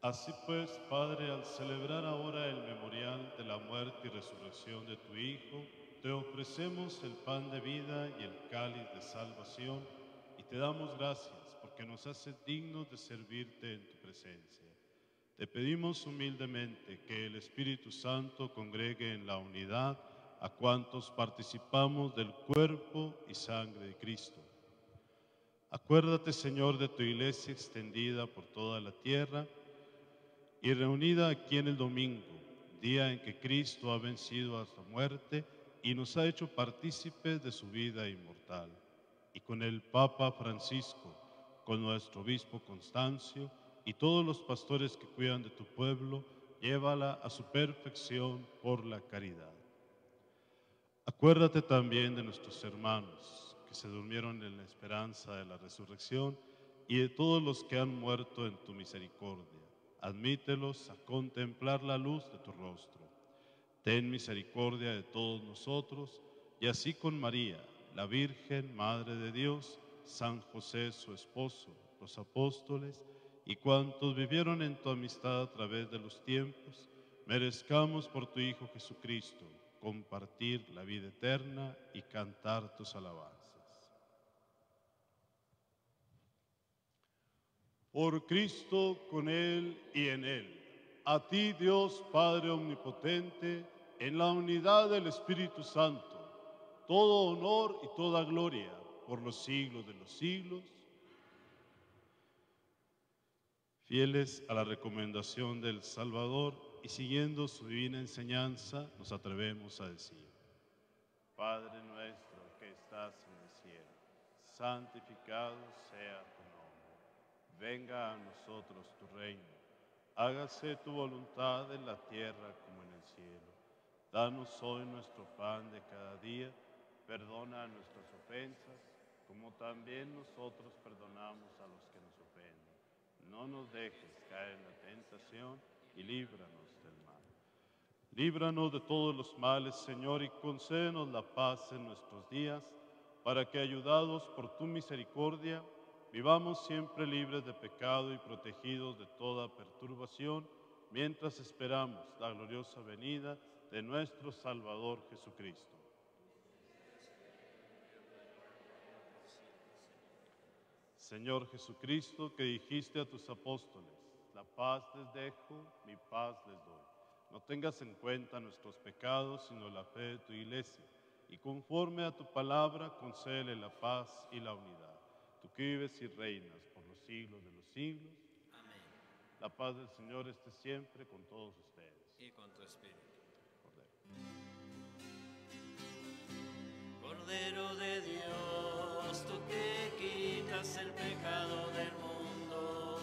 Speaker 2: Así pues, Padre, al celebrar ahora el memorial de la muerte y resurrección de tu Hijo, te ofrecemos el pan de vida y el cáliz de salvación y te damos gracias porque nos haces dignos de servirte en tu presencia. Te pedimos humildemente que el Espíritu Santo congregue en la unidad a cuantos participamos del cuerpo y sangre de Cristo. Acuérdate, Señor, de tu iglesia extendida por toda la tierra y reunida aquí en el domingo, día en que Cristo ha vencido a la muerte y nos ha hecho partícipes de su vida inmortal. Y con el Papa Francisco, con nuestro obispo Constancio y todos los pastores que cuidan de tu pueblo, llévala a su perfección por la caridad. Acuérdate también de nuestros hermanos que se durmieron en la esperanza de la resurrección y de todos los que han muerto en tu misericordia. Admítelos a contemplar la luz de tu rostro. Ten misericordia de todos nosotros y así con María, la Virgen, Madre de Dios, San José, su esposo, los apóstoles y cuantos vivieron en tu amistad a través de los tiempos, merezcamos por tu Hijo Jesucristo compartir la vida eterna y cantar tus alabanzas. Por Cristo, con Él y en Él, a ti Dios Padre Omnipotente, en la unidad del Espíritu Santo, todo honor y toda gloria por los siglos de los siglos. Fieles a la recomendación del Salvador y siguiendo su divina enseñanza, nos atrevemos a decir: Padre nuestro que estás en el cielo, santificado sea tu nombre. Venga a nosotros tu reino. Hágase tu voluntad en la tierra como en el cielo. Danos hoy nuestro pan de cada día. Perdona nuestras ofensas, como también nosotros perdonamos a los que nos ofenden. No nos dejes caer en la tentación y líbranos del mal. Líbranos de todos los males, Señor, y concédenos la paz en nuestros días, para que, ayudados por tu misericordia, vivamos siempre libres de pecado y protegidos de toda perturbación, mientras esperamos la gloriosa venida de nuestro Salvador Jesucristo. Señor Jesucristo, que dijiste a tus apóstoles: la paz les dejo, mi paz les doy. No tengas en cuenta nuestros pecados, sino la fe de tu iglesia, y conforme a tu palabra, concédele la paz y la unidad. Tú que vives y reinas por los siglos de los siglos.
Speaker 1: Amén.
Speaker 2: La paz del Señor esté siempre con todos ustedes.
Speaker 1: Y con tu espíritu.
Speaker 2: Cordero.
Speaker 1: Cordero de Dios, tú que quitas el pecado del mundo,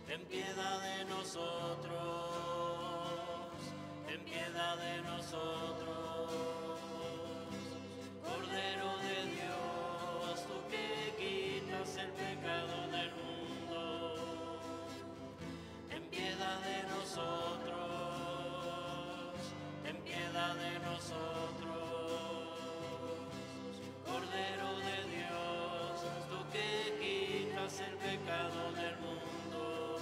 Speaker 1: ten piedad de nosotros, ten piedad de nosotros. Cordero de Dios, tú que quitas el pecado del mundo, ten piedad de nosotros, ten piedad de nosotros. Cordero de Dios, tú que quitas el pecado del mundo,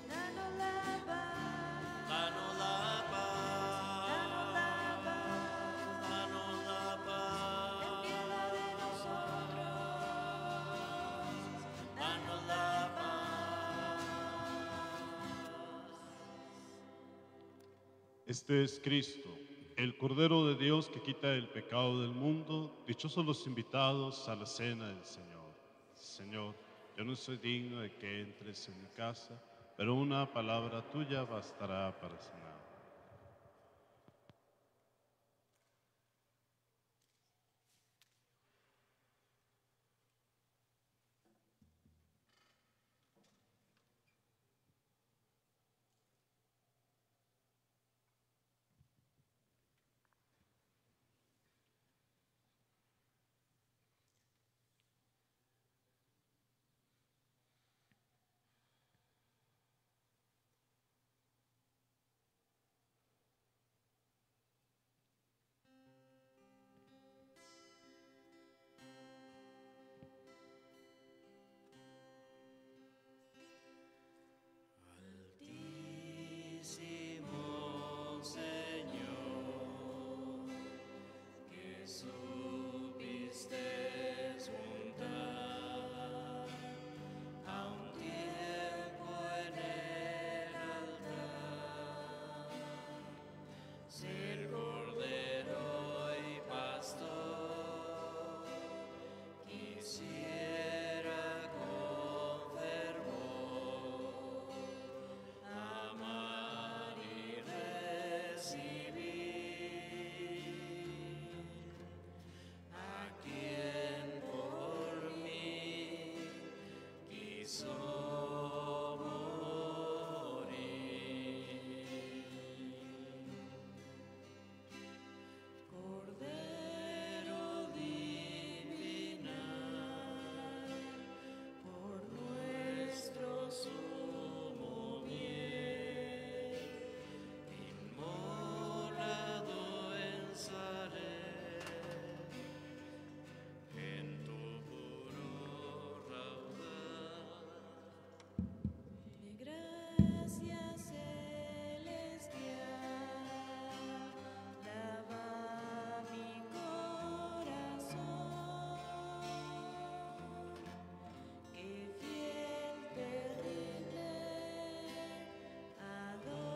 Speaker 7: Danos la paz,
Speaker 1: danos la paz,
Speaker 7: danos la paz,
Speaker 1: danos la paz,
Speaker 7: ten piedad de nosotros,
Speaker 1: danos la paz.
Speaker 2: Este es Cristo, el Cordero de Dios que quita el pecado del mundo. Dichosos los invitados a la cena del Señor. Señor, yo no soy digno de que entres en mi casa, pero una palabra tuya bastará para sanar.
Speaker 1: a quien por mí quiso morir. Cordero divinal, por nuestro sumo bien, inmolado en Zaret, en tu puro raudal. Mi gracia celestial lava mi corazón, que fiel te rinde adoración.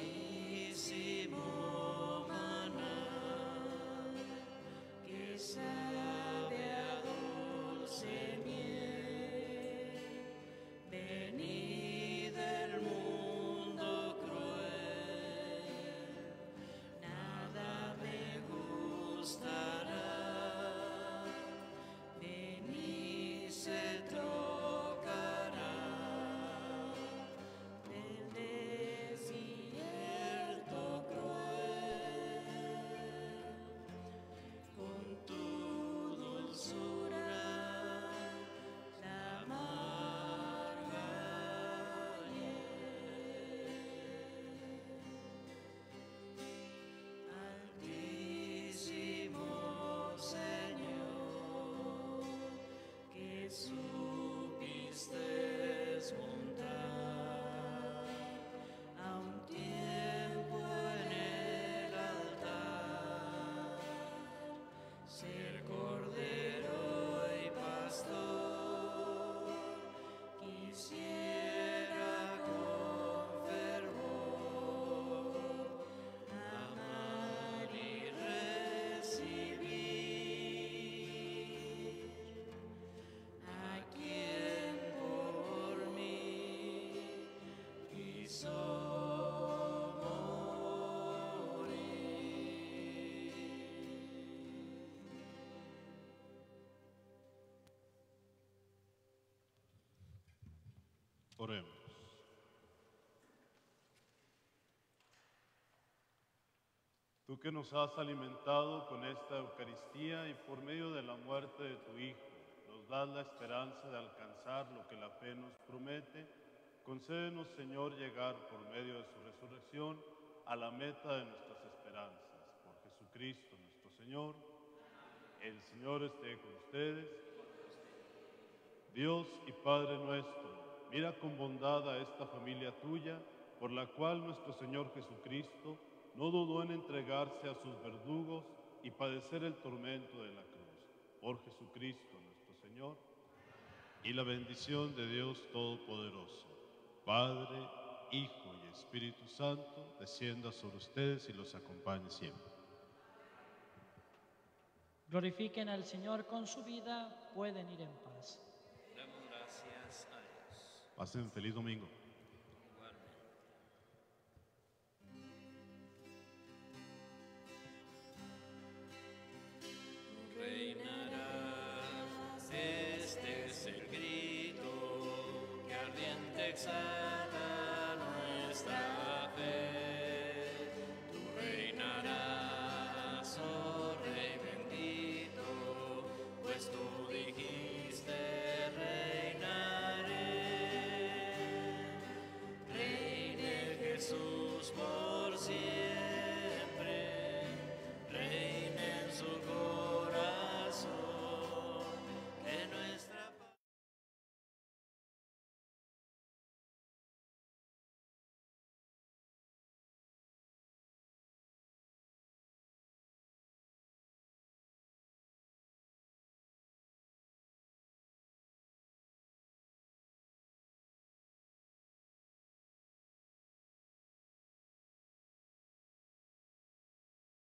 Speaker 1: Suavísimo maná, que sabe a dulce miel, venid del mundo cruel, nada me gustará, venid se trocará del desierto cruel, con tu dulzura la amarga hiel. Altísimo Señor, que supiste montar a un tiempo en el altar, ser cordero y pastor, quisiera con fervor amar y recibir a quien por mí quiso morir.
Speaker 2: Oremos. Tú que nos has alimentado con esta Eucaristía y por medio de la muerte de tu Hijo, nos das la esperanza de alcanzar lo que la fe nos promete, concédenos, Señor, llegar por medio de su resurrección a la meta de nuestras esperanzas. Por Jesucristo nuestro Señor. El Señor esté con ustedes. Dios y Padre nuestro, mira con bondad a esta familia tuya, por la cual nuestro Señor Jesucristo no dudó en entregarse a sus verdugos y padecer el tormento de la cruz. Por Jesucristo nuestro Señor. Y la bendición de Dios Todopoderoso, Padre, Hijo y Espíritu Santo, descienda sobre ustedes y los acompañe siempre.
Speaker 6: Glorifiquen al Señor con su vida, pueden ir en paz.
Speaker 1: Damos gracias a Dios.
Speaker 2: Pasen feliz domingo.